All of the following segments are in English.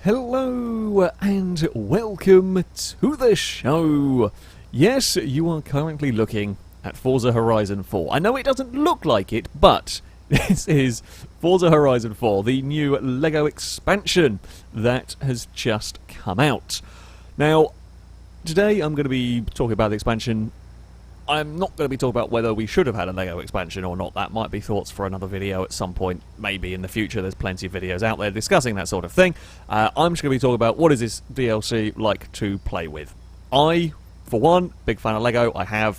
Hello and welcome to the show. Yes, you are currently looking at Forza Horizon 4. I know it doesn't look like it, but this is Forza Horizon 4, the new LEGO expansion that has just come out. Now, today I'm going to be talking about the expansion. I'm not going to be talking about whether we should have had a LEGO expansion or not. That might be thoughts for another video at some point, maybe in the future. There's plenty of videos out there discussing that sort of thing. I'm just going to be talking about what is this DLC like to play with. I, for one, big fan of LEGO. I have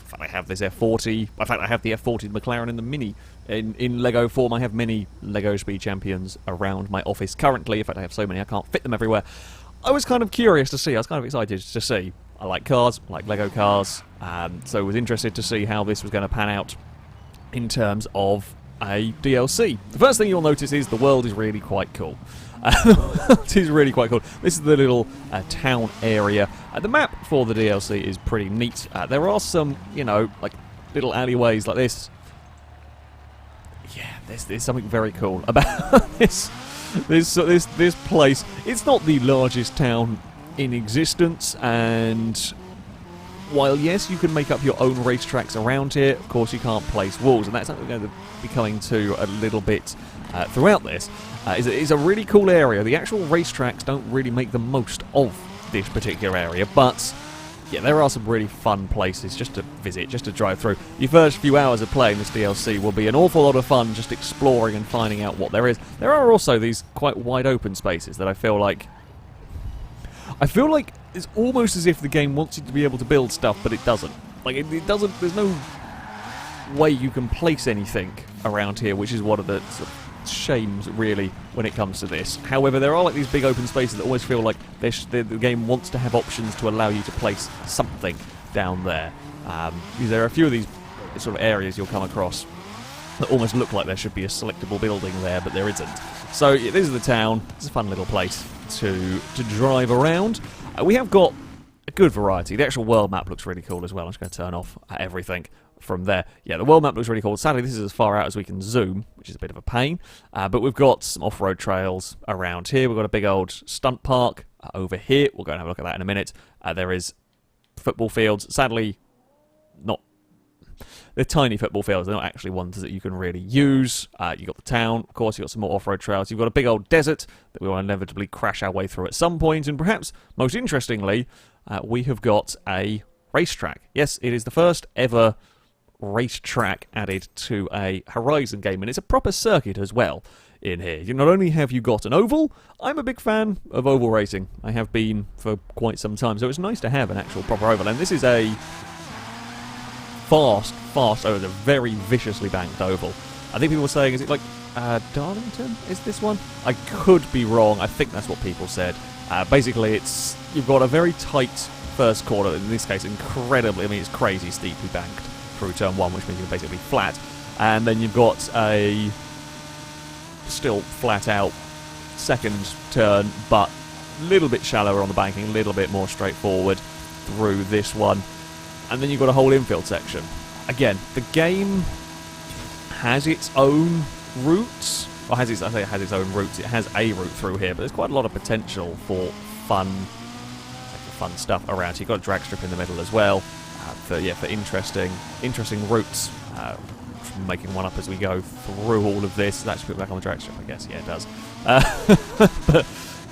this F40. In fact, I have the F40 McLaren in the Mini. In LEGO form, I have many LEGO Speed Champions around my office currently. In fact, I have so many I can't fit them everywhere. I was kind of curious to see. I was kind of excited to see. I like cars, I like LEGO cars, so I was interested to see how this was going to pan out in terms of a DLC. The first thing you'll notice is the world is really quite cool. The world is really quite cool. This is the little town area. The map for the DLC is pretty neat. There are some, like little alleyways like this. Yeah, there's something very cool about this place. It's not the largest town in existence, and while yes, you can make up your own racetracks around here, of course you can't place walls, and that's something we're going to be coming to a little bit throughout this. It's a really cool area. The actual racetracks don't really make the most of this particular area, but yeah, there are some really fun places just to visit, just to drive through. Your first few hours of playing this DLC will be an awful lot of fun just exploring and finding out what there is. There are also these quite wide open spaces that I feel like it's almost as if the game wants you to be able to build stuff, but it doesn't. Like, it doesn't, there's no way you can place anything around here, which is one of the sort of shames, really, when it comes to this. However, there are like these big open spaces that always feel like the game wants to have options to allow you to place something down there. Because there are a few of these sort of areas you'll come across that almost look like there should be a selectable building there, but there isn't. So yeah, this is the town. It's a fun little place to drive around. We have got a good variety. The actual world map looks really cool as well. I'm just going to turn off everything from there. Yeah, the world map looks really cool. Sadly, this is as far out as we can zoom, which is a bit of a pain. But we've got some off-road trails around here. We've got a big old stunt park over here. We'll go and have a look at that in a minute. There is football fields. Sadly, not... They're tiny football fields. They're not actually ones that you can really use. You've got the town. Of course, you've got some more off-road trails. You've got a big old desert that we will inevitably crash our way through at some point. And perhaps, most interestingly, we have got a racetrack. Yes, it is the first ever racetrack added to a Horizon game. And it's a proper circuit as well in here. Not only have you got an oval, I'm a big fan of oval racing. I have been for quite some time. So it's nice to have an actual proper oval. And this is a fast over the very viciously banked oval. I think people were saying, is it like Darlington? Is this one? I could be wrong. I think that's what people said. Basically, you've got a very tight first corner. In this case, incredibly, it's crazy steeply banked through turn one, which means you're basically flat. And then you've got a still flat out second turn, but a little bit shallower on the banking, a little bit more straightforward through this one. And then you've got a whole infield section. Again, the game has its own routes. Or I say it has its own routes. It has a route through here, but there's quite a lot of potential for fun stuff around here. You've got a drag strip in the middle as well. For interesting routes. Making one up as we go through all of this. That should put it back on the drag strip, I guess. Yeah, it does. But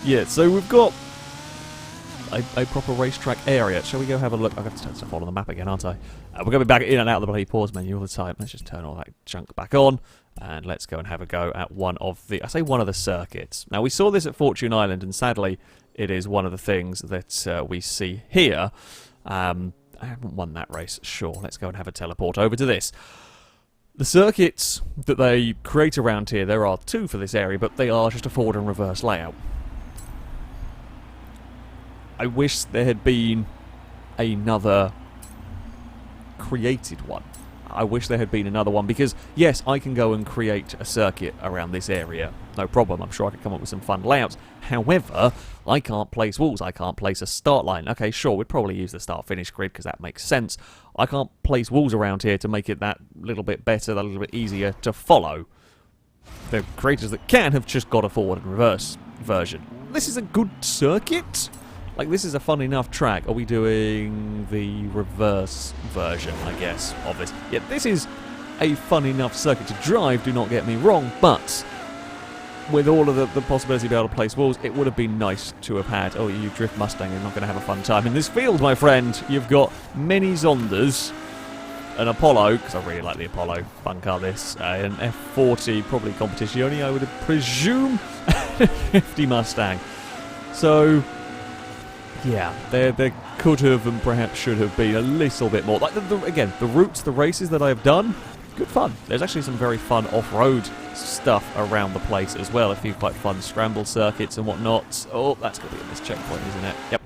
yeah, so we've got a proper racetrack area. Shall we go have a look? I've got to turn stuff on the map again, aren't I? We're going to be back in and out of the bloody pause menu all the time. Let's just turn all that junk back on, and let's go and have a go at one of the circuits. Now, we saw this at Fortune Island, and sadly, it is one of the things that we see here. I haven't won that race. Sure, let's go and have a teleport over to this. The circuits that they create around here, there are two for this area, but they are just a forward and reverse layout. I wish there had been another created one. I wish there had been another one, because yes, I can go and create a circuit around this area, no problem. I'm sure I could come up with some fun layouts. However, I can't place walls. I can't place a start line. Okay, sure, we'd probably use the start-finish grid because that makes sense. I can't place walls around here to make it that little bit better, that little bit easier to follow. The creators that can have just got a forward and reverse version. this is a good circuit. Like, this is a fun enough track. Are we doing the reverse version, I guess, of this? Yeah, this is a fun enough circuit to drive, do not get me wrong, but with all of the possibility of being able to place walls, it would have been nice to have had, oh, you drift Mustang, you're not going to have a fun time. In this field, my friend, you've got many Zondas, an Apollo, because I really like the Apollo, fun car this, an F40, probably competizione, I would presume, 50 Mustang. So, yeah, there could have and perhaps should have been a little bit more. Like, again, the routes, the races that I have done, good fun. There's actually some very fun off-road stuff around the place as well. A few quite fun scramble circuits and whatnot. Oh, that's going to be at this checkpoint, isn't it? Yep.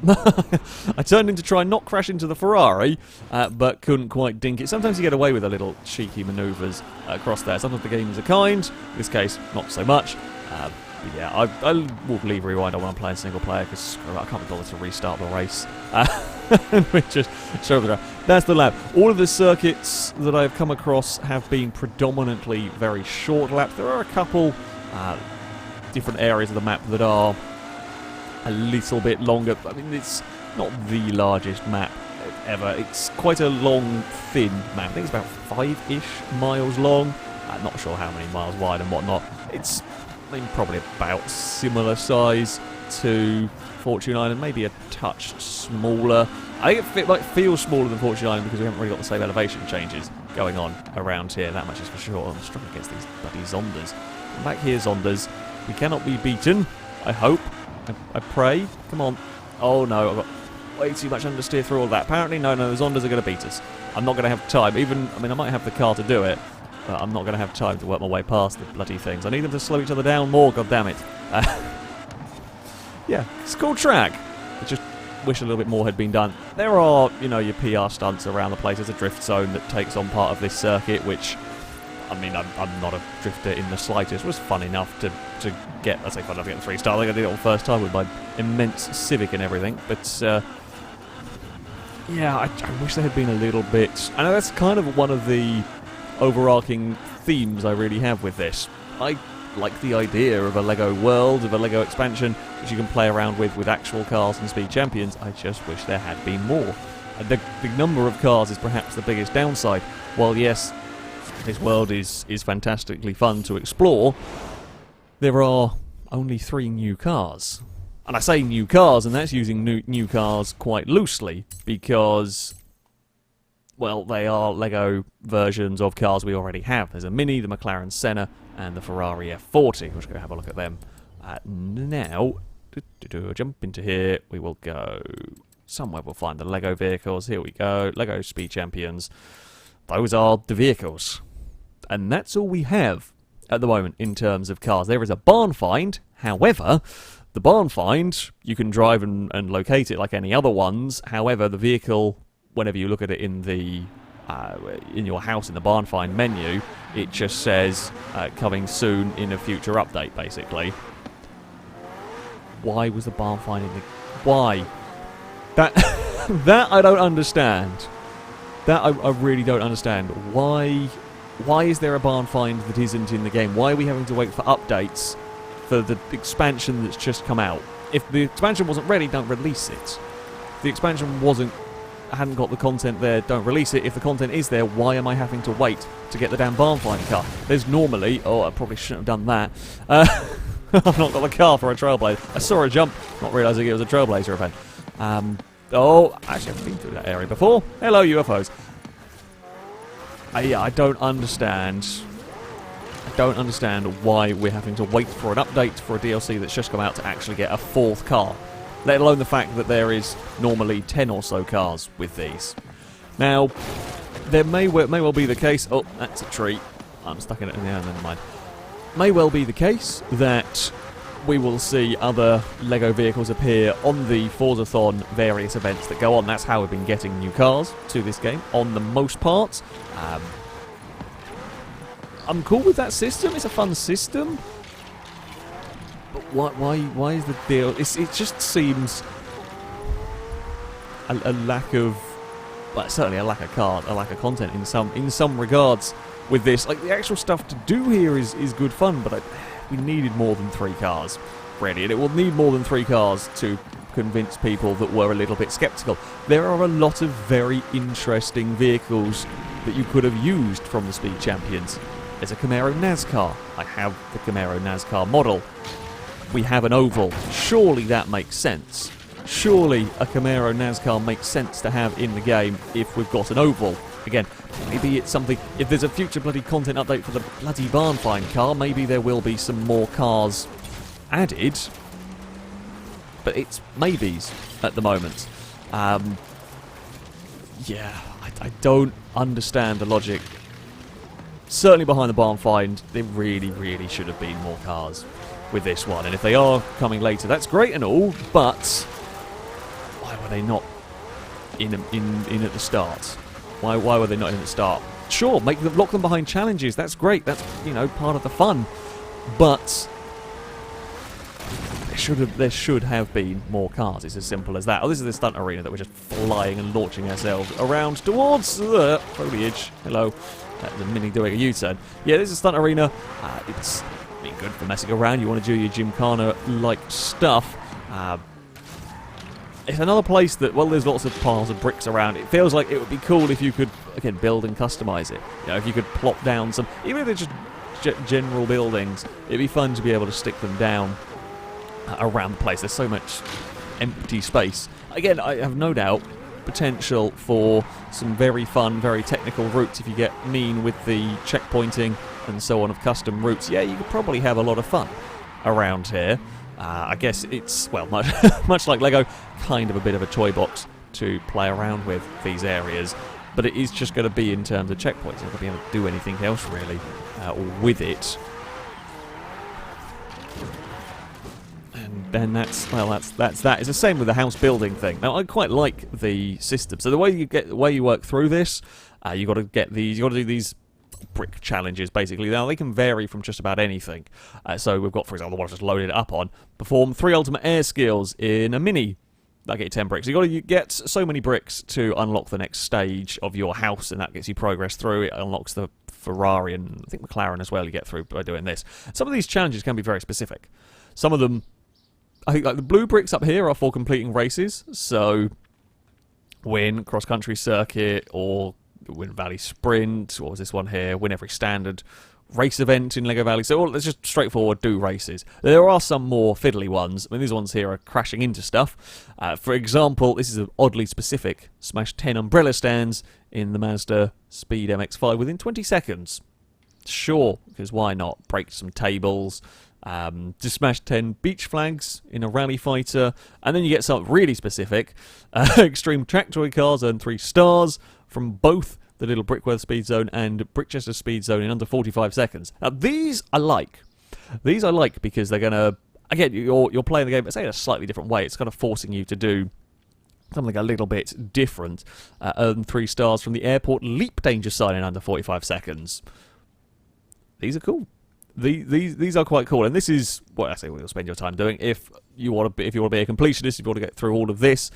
I turned in to try and not crash into the Ferrari, but couldn't quite dink it. Sometimes you get away with a little cheeky manoeuvres across there. Sometimes the games are kind. In this case, not so much. Yeah, I will leave rewind on when I'm playing single player because I can't be bothered to restart the race. We just show the drive. That's the lap. All of the circuits that I've come across have been predominantly very short laps. There are a couple different areas of the map that are a little bit longer. I mean, it's not the largest map ever. It's quite a long, thin map. I think it's about 5-ish miles long. I'm not sure how many miles wide and whatnot. It's probably about similar size to Fortune Island, maybe a touch smaller. I think it feels smaller than Fortune Island because we haven't really got the same elevation changes going on around here, that much is for sure. I'm struggling against these bloody Zondas. I'm back here, Zondas. We cannot be beaten, I hope. I pray. Come on. Oh no, I've got way too much understeer through all that. Apparently, no, the Zondas are going to beat us. I'm not going to have time. I might have the car to do it, but I'm not going to have time to work my way past the bloody things. I need them to slow each other down more, goddammit. Yeah, it's a cool track. I just wish a little bit more had been done. There are, your PR stunts around the place. There's a drift zone that takes on part of this circuit, which, I'm not a drifter in the slightest. It was fun enough to get, I say fun enough to get the 3-star. I think I did it on the first time with my immense Civic and everything, but yeah, I wish there had been a little bit. I know that's kind of one of the overarching themes I really have with this. I like the idea of a Lego world, of a Lego expansion, which you can play around with actual cars and speed champions. I just wish there had been more. The number of cars is perhaps the biggest downside. While yes, this world is fantastically fun to explore, there are only 3 new cars. And I say new cars, and that's using new cars quite loosely, because, well, they are Lego versions of cars we already have. There's a Mini, the McLaren Senna, and the Ferrari F40. We're just going to have a look at them now. Jump into here. We will go somewhere. We'll find the Lego vehicles. Here we go. Lego Speed Champions. Those are the vehicles. And that's all we have at the moment in terms of cars. There is a barn find. However, the barn find, you can drive and locate it like any other ones. However, the vehicle, whenever you look at it in the in your house in the barn find menu, it just says coming soon in a future update, basically. Why was the barn find in the... Why? That I don't understand. That I really don't understand. Why is there a barn find that isn't in the game? Why are we having to wait for updates for the expansion that's just come out? If the expansion wasn't ready, don't release it. If the expansion hadn't got the content there, don't release it. If the content is there, why am I having to wait to get the damn barn find car? There's normally... Oh, I probably shouldn't have done that. I've not got the car for a Trailblazer. I saw a jump, not realising it was a Trailblazer event. Oh, actually I've been through that area before. Hello, UFOs. Yeah, I don't understand. I don't understand why we're having to wait for an update for a DLC that's just come out to actually get a 4th car. Let alone the fact that there is normally 10 or so cars with these. Now, there may well be the case... Oh, that's a tree. I'm stuck in it. Yeah, never mind. May well be the case that we will see other Lego vehicles appear on the Forzathon various events that go on. That's how we've been getting new cars to this game, on the most part. I'm cool with that system. It's a fun system. But why is the deal? It just seems a lack of... Well, certainly a lack of content in some regards with this. Like, the actual stuff to do here is good fun, but we needed more than 3 cars. really, and it will need more than 3 cars to convince people that were a little bit sceptical. There are a lot of very interesting vehicles that you could have used from the Speed Champions. There's a Camaro NASCAR. I have the Camaro NASCAR model. We have an oval. Surely that makes sense. Surely a Camaro NASCAR makes sense to have in the game if we've got an oval. Again, maybe it's something... If there's a future bloody content update for the bloody barn find car, maybe there will be some more cars added. But it's maybes at the moment. Yeah, I don't understand the logic. Certainly behind the barn find, there really, really should have been more cars with this one. And if they are coming later, that's great and all, but why were they not in at the start? Why were they not in at the start? Sure, lock them behind challenges. That's great. That's, you know, part of the fun. But there should have been more cars. It's as simple as that. Oh, this is the stunt arena that we're just flying and launching ourselves around towards foliage. Hello. The Mini doing a U-turn. Yeah, this is a stunt arena. It's been good for messing around. You want to do your Gymkhana-like stuff. It's another place that, well, there's lots of piles of bricks around. It feels like it would be cool if you could, again, build and customize it. You know, if you could plop down some, even if they're just general buildings, it'd be fun to be able to stick them down around the place. There's so much empty space. Again, I have no doubt potential for some very fun, very technical routes if you get mean with the checkpointing and so on of custom routes. Yeah, you could probably have a lot of fun around here. I guess it's, well, much like Lego, kind of a bit of a toy box to play around with these areas, but it is just going to be in terms of checkpoints. You're not going to be able to do anything else really with it. And then that's that. It's the same with the house building thing. Now I quite like the system. So the way you work through this, you got to get these. You got to do these brick challenges basically. Now they can vary from just about anything. So we've got, for example, the one I've just loaded it up on. Perform 3 ultimate air skills in a mini. That get you 10 bricks. You got to get so many bricks to unlock the next stage of your house, and that gets you progress through. It unlocks the Ferrari and I think McLaren as well. You get through by doing this. Some of these challenges can be very specific. Some of them, I think, like the blue bricks up here are for completing races. So win cross-country circuit or win Valley Sprint, or was this one here? Win every standard race event in Lego Valley. So let's just straightforward do races. There are some more fiddly ones. I mean, these ones here are crashing into stuff. For example, this is an oddly specific. Smash 10 umbrella stands in the Mazda Speed MX-5 within 20 seconds. Sure, because why not? Break some tables. Just smash 10 beach flags in a rally fighter. And then you get something really specific. Extreme track toy cars earn 3 stars from both the Little Brickworth Speed Zone and Brickchester Speed Zone in under 45 seconds. Now, these I like. These I like because they're going to... Again, you're playing the game, but say in a slightly different way. It's kind of forcing you to do something a little bit different. Earn 3 stars from the airport leap danger sign in under 45 seconds. These are cool. These are quite cool, and this is what I say you'll spend your time doing. If you want to be a completionist, if you want to get through all of this,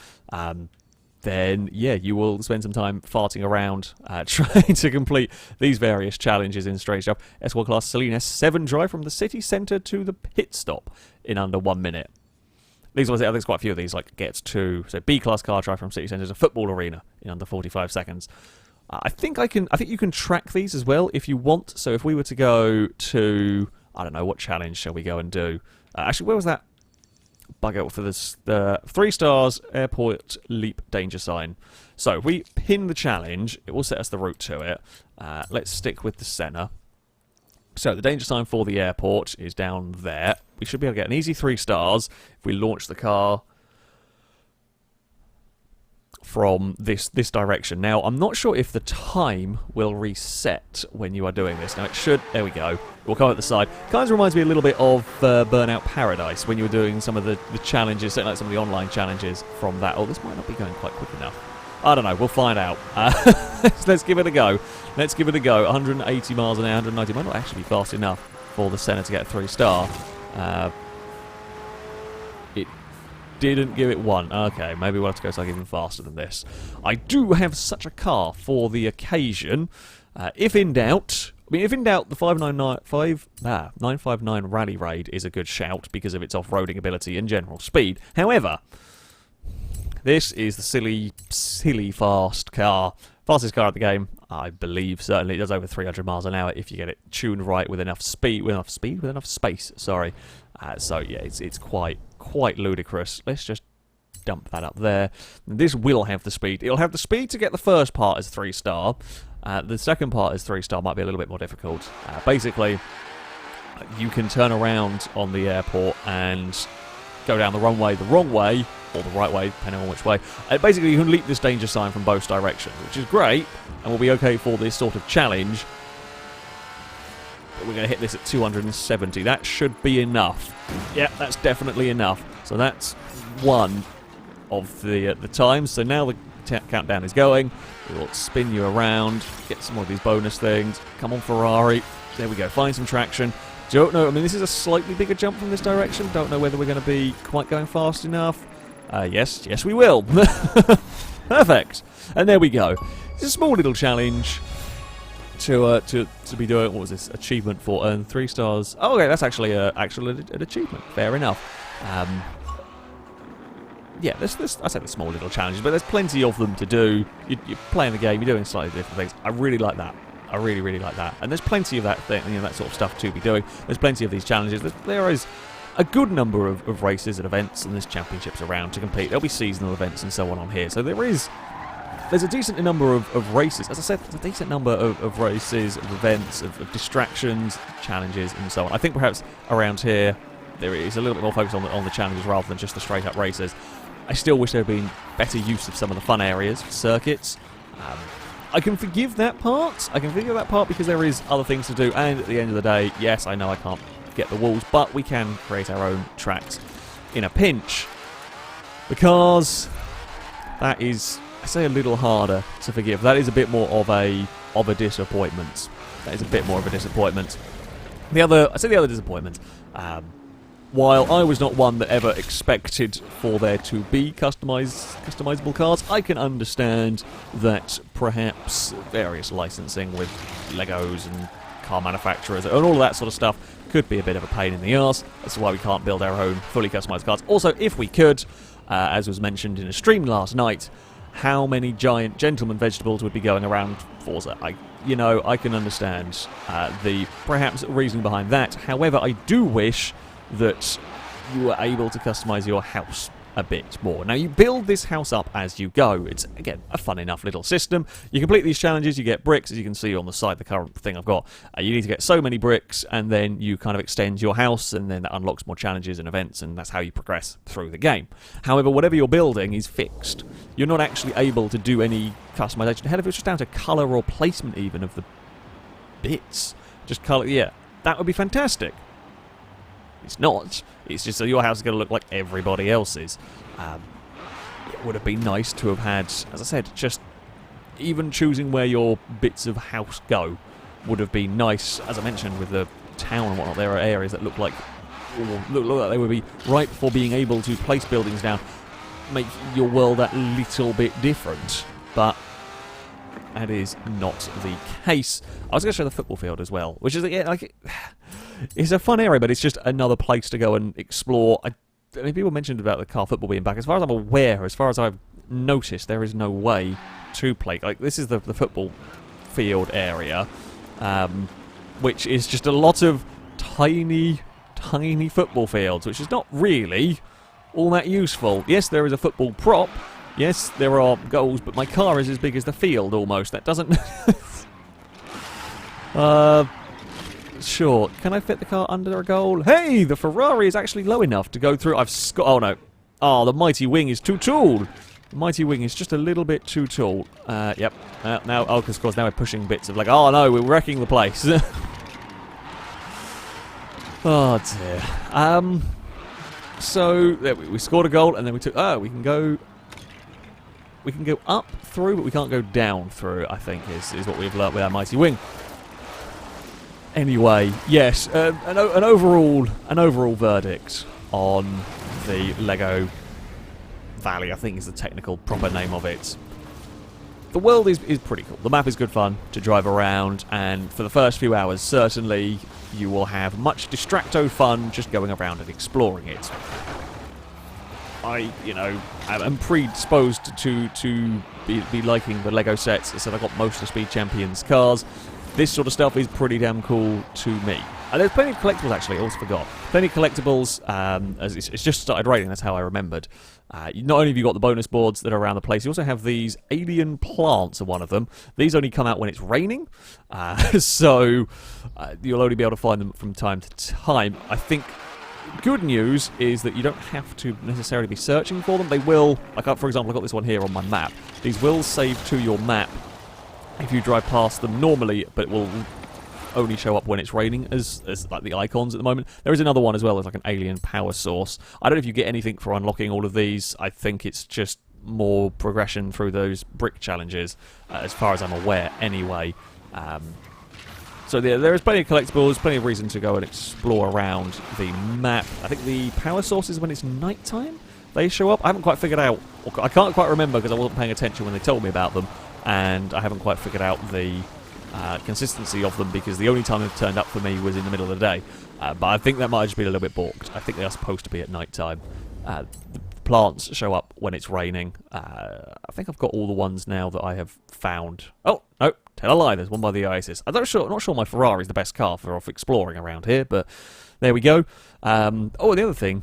then yeah, you will spend some time farting around trying to complete these various challenges in Strange Stuff. S1 Class Celine S7 drive from the city centre to the pit stop in under 1 minute. These ones, I think there's quite a few of these, like gets to, so B-Class car drive from city centre to football arena in under 45 seconds. I think you can track these as well if you want. So if we were to go to, I don't know, what challenge shall we go and do? Actually, where was that? Bugger for this, the 3 stars airport leap danger sign. So if we pin the challenge, it will set us the route to it. Let's stick with the centre. So the danger sign for the airport is down there. We should be able to get an easy 3 stars if we launch the car from this direction. Now, I'm not sure if the time will reset when you are doing this. Now, it should. There we go. We'll come at the side. Kind of reminds me a little bit of Burnout Paradise when you were doing some of the challenges, like some of the online challenges from that. Oh, this might not be going quite quick enough. I don't know. We'll find out. Let's give it a go. Let's give it a go. 180 miles an hour, 190 might not actually be fast enough for the Senna to get a 3-star. It didn't give it 1. Okay, maybe we'll have to go something even faster than this. I do have such a car for the occasion. If in doubt, mean, if in doubt, the 959 Rally Raid is a good shout because of its off-roading ability and general speed. However, this is the silly fast car. Fastest car of the game, I believe, certainly. It does over 300 miles an hour if you get it tuned right with enough speed, with enough space, sorry. So, yeah, it's quite ludicrous. Let's just dump that up there. This will have the speed. It'll have the speed to get the first part as 3-star. The second part as 3-star might be a little bit more difficult. Basically, you can turn around on the airport and go down the runway the wrong way, or the right way, depending on which way. Basically, you can leap this danger sign from both directions, which is great, and will be okay for this sort of challenge. But we're going to hit this at 270. That should be enough. Yeah, that's definitely enough. So that's one of the times. So now the countdown is going. We'll spin you around, get some more of these bonus things. Come on, Ferrari. There we go. Find some traction. Don't know. I mean, this is a slightly bigger jump from this direction. Don't know whether we're going to be quite going fast enough. Yes, we will. Perfect. And there we go. It's a small little challenge to be doing. What was this? Achievement for earn 3 stars. Oh, okay, that's actually an achievement. Fair enough. Yeah, I say the small little challenges, but there's plenty of them to do. You're playing the game, you're doing slightly different things. I really like that. I really like that. And there's plenty of that thing, that sort of stuff to be doing. There's plenty of these challenges. There is a good number of races and events, and there's championships around to compete. There'll be seasonal events and so on here. So there's a decent number of races. As I said, there's a decent number of races, of events, of distractions, challenges, and so on. I think perhaps around here there is a little bit more focus on the challenges rather than just the straight-up races. I still wish there had been better use of some of the fun areas, circuits. I can forgive that part. Because there is other things to do, and at the end of the day, yes, I know I can't get the walls, but we can create our own tracks in a pinch. Because that is, I say, a little harder to forgive. That is a bit more of a disappointment. I say the other disappointment. While I was not one that ever expected for there to be customizable cars, I can understand that perhaps various licensing with Legos and car manufacturers and all of that sort of stuff could be a bit of a pain in the arse. That's why we can't build our own fully customized cars. Also, if we could, as was mentioned in a stream last night, how many giant gentleman vegetables would be going around Forza? I can understand the perhaps reasoning behind that. However, I do wish that you were able to customize your house a bit more. Now, you build this house up as you go. It's, again, a fun enough little system. You complete these challenges, you get bricks, as you can see on the side, the current thing I've got. You need to get so many bricks, and then you kind of extend your house, and then that unlocks more challenges and events, and that's how you progress through the game. However, whatever you're building is fixed. You're not actually able to do any customization. Hell, if it's just down to colour or placement even of the bits. Just colour, yeah, that would be fantastic. It's not. It's just that your house is going to look like everybody else's. It would have been nice to have had, as I said, just even choosing where your bits of house go would have been nice. As I mentioned, with the town and whatnot, there are areas that look like they would be right for being able to place buildings down, make your world that little bit different. But that is not the case. I was going to show the football field as well, which is it's a fun area, but it's just another place to go and explore. I mean, people mentioned about the car football being back. As far as I'm aware, as far as I've noticed, there is no way to play. Like, this is the football field area, which is just a lot of tiny football fields, which is not really all that useful. Yes, there is a football prop. Yes, there are goals, but my car is as big as the field almost. That doesn't... Sure. Can I fit the car under a goal? Hey, the Ferrari is actually low enough to go through. Oh, no. Oh, the mighty wing is too tall. The mighty wing is just a little bit too tall. Yep. Now, of course, now we're pushing bits of oh, no, we're wrecking the place. Oh, dear. So, there we scored a goal, and then we took... Oh, we can go up through, but we can't go down through, I think, is what we've learnt with our mighty wing. Anyway, yes, an overall verdict on the Lego Valley, I think is the technical proper name of it. the world is pretty cool. The map is good fun to drive around, and for the first few hours, certainly you will have much distracto fun just going around and exploring it. I'm predisposed to be liking the Lego sets. So I've got most of Speed Champions cars. This sort of stuff is pretty damn cool to me. And there's plenty of collectibles, actually. I almost forgot. Plenty of collectibles. As it's just started raining. That's how I remembered. Not only have you got the bonus boards that are around the place, you also have these alien plants are one of them. These only come out when it's raining. So you'll only be able to find them from time to time. I think good news is that you don't have to necessarily be searching for them. They will, like for example, I've got this one here on my map. These will save to your map if you drive past them normally, but it will only show up when it's raining as like the icons at the moment. There is another one as well as like an alien power source. I don't know if you get anything for unlocking all of these. I think it's just more progression through those brick challenges, as far as I'm aware anyway. So there is plenty of collectibles, plenty of reason to go and explore around the map. I think the power sources, when it's nighttime, they show up. I haven't quite figured out, I can't quite remember because I wasn't paying attention when they told me about them, and I haven't quite figured out the consistency of them because the only time they've turned up for me was in the middle of the day. But I think that might have just been a little bit balked. I think they are supposed to be at nighttime. The plants show up when it's raining. I think I've got all the ones now that I have found. Oh, no, tell a lie, there's one by the Oasis. I'm not sure my Ferrari is the best car for exploring around here, but there we go. Oh, the other thing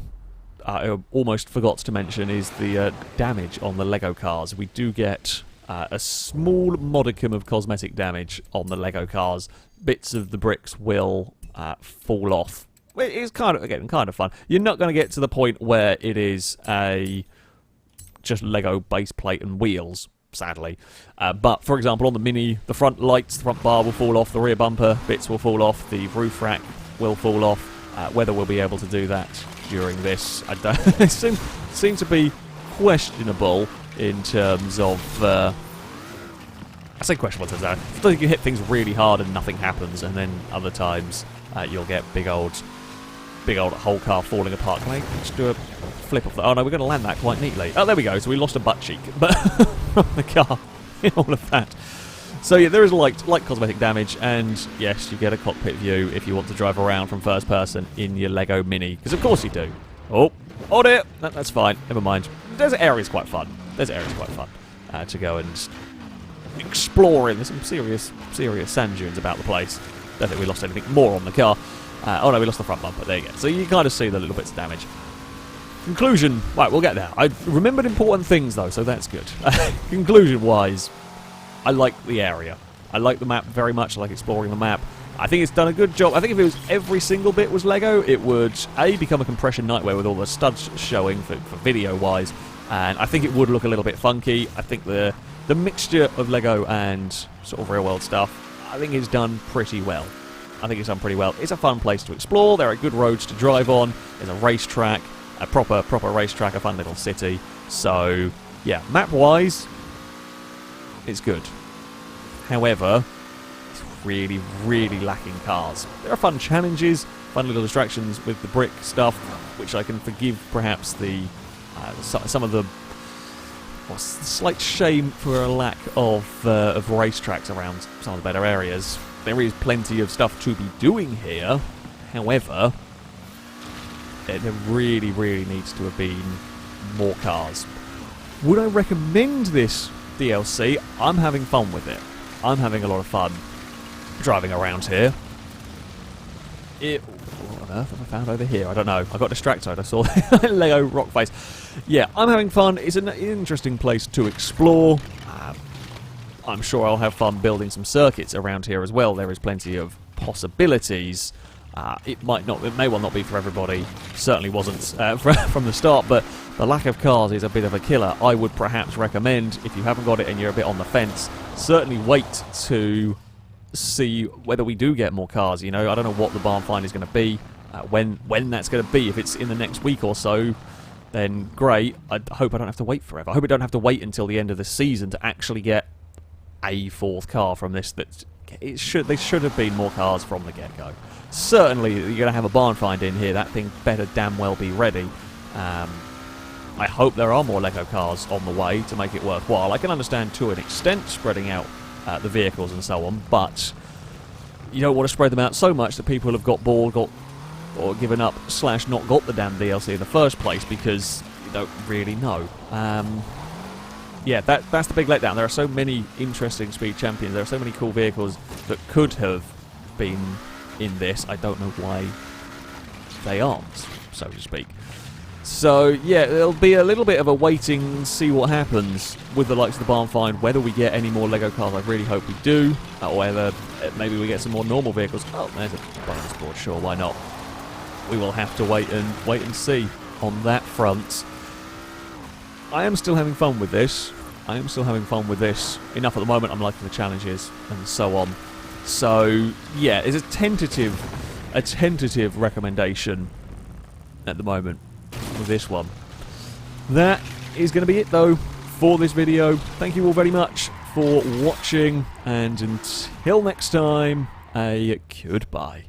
I almost forgot to mention is the damage on the Lego cars. We do get a small modicum of cosmetic damage on the Lego cars. Bits of the bricks will fall off. It's kind of fun. You're not going to get to the point where it is just Lego base plate and wheels, sadly. But, for example, on the Mini, the front lights, the front bar will fall off, the rear bumper bits will fall off, the roof rack will fall off. Whether we'll be able to do that during this, I don't. It seems to be questionable in terms of. I say questionable in terms of. You can hit things really hard and nothing happens, and then other times you'll get big old whole car falling apart. Can I just do a flip off that? Oh no, we're going to land that quite neatly. Oh, there we go. So we lost a butt cheek, but from the car in all of that. So yeah, there is light cosmetic damage, and yes, you get a cockpit view if you want to drive around from first person in your Lego Mini, because of course you do. Oh dear, that's fine. Never mind. Desert area's quite fun. Desert area's quite fun to go and explore in. There's some serious sand dunes about the place. Don't think we lost anything more on the car. Oh no, we lost the front bumper. There you go. So you kind of see the little bits of damage. Conclusion. Right, we'll get there. I remembered important things though, so that's good. Conclusion-wise, I like the area. I like the map very much. I like exploring the map. I think it's done a good job. I think if it was every single bit was Lego, it would become a compression nightmare with all the studs showing for video-wise, and I think it would look a little bit funky. I think the mixture of Lego and sort of real-world stuff, I think is done pretty well. It's a fun place to explore. There are good roads to drive on. There's a racetrack, a proper racetrack, a fun little city. So, yeah, map-wise, it's good. However, it's really, really lacking cars. There are fun challenges, fun little distractions with the brick stuff, which I can forgive perhaps some of the slight shame for a lack of racetracks around some of the better areas. There is plenty of stuff to be doing here. However, there really, really needs to have been more cars. Would I recommend this DLC? I'm having fun with it. I'm having a lot of fun driving around here. What on earth have I found over here? I don't know. I got distracted. I saw Lego rock face. Yeah, I'm having fun. It's an interesting place to explore. I'm sure I'll have fun building some circuits around here as well. There is plenty of possibilities. It may well not be for everybody. Certainly wasn't from the start, but the lack of cars is a bit of a killer. I would perhaps recommend, if you haven't got it and you're a bit on the fence, certainly wait to see whether we do get more cars. You know, I don't know what the barn find is going to be, when that's going to be. If it's in the next week or so, then great. I hope I don't have to wait forever. I hope I don't have to wait until the end of the season to actually get a fourth car from this. They should have been more cars from the get-go. Certainly, you're going to have a barn find in here. That thing better damn well be ready. I hope there are more Lego cars on the way to make it worthwhile. I can understand to an extent spreading out the vehicles and so on, but you don't want to spread them out so much that people have got bored, or given up / not got the damn DLC in the first place because you don't really know. Yeah, that's the big letdown. There are so many interesting speed champions. There are so many cool vehicles that could have been in this. I don't know why they aren't, so to speak. So, yeah, there'll be a little bit of a waiting, see what happens with the likes of the barn find, whether we get any more Lego cars. I really hope we do, or whether maybe we get some more normal vehicles. Oh, there's a bonus board, sure, why not? We will have to wait and see on that front. I am still having fun with this. Enough at the moment. I'm liking the challenges and so on. So, yeah, it's a tentative recommendation at the moment with this one. That is going to be it, though, for this video. Thank you all very much for watching, and until next time, a goodbye.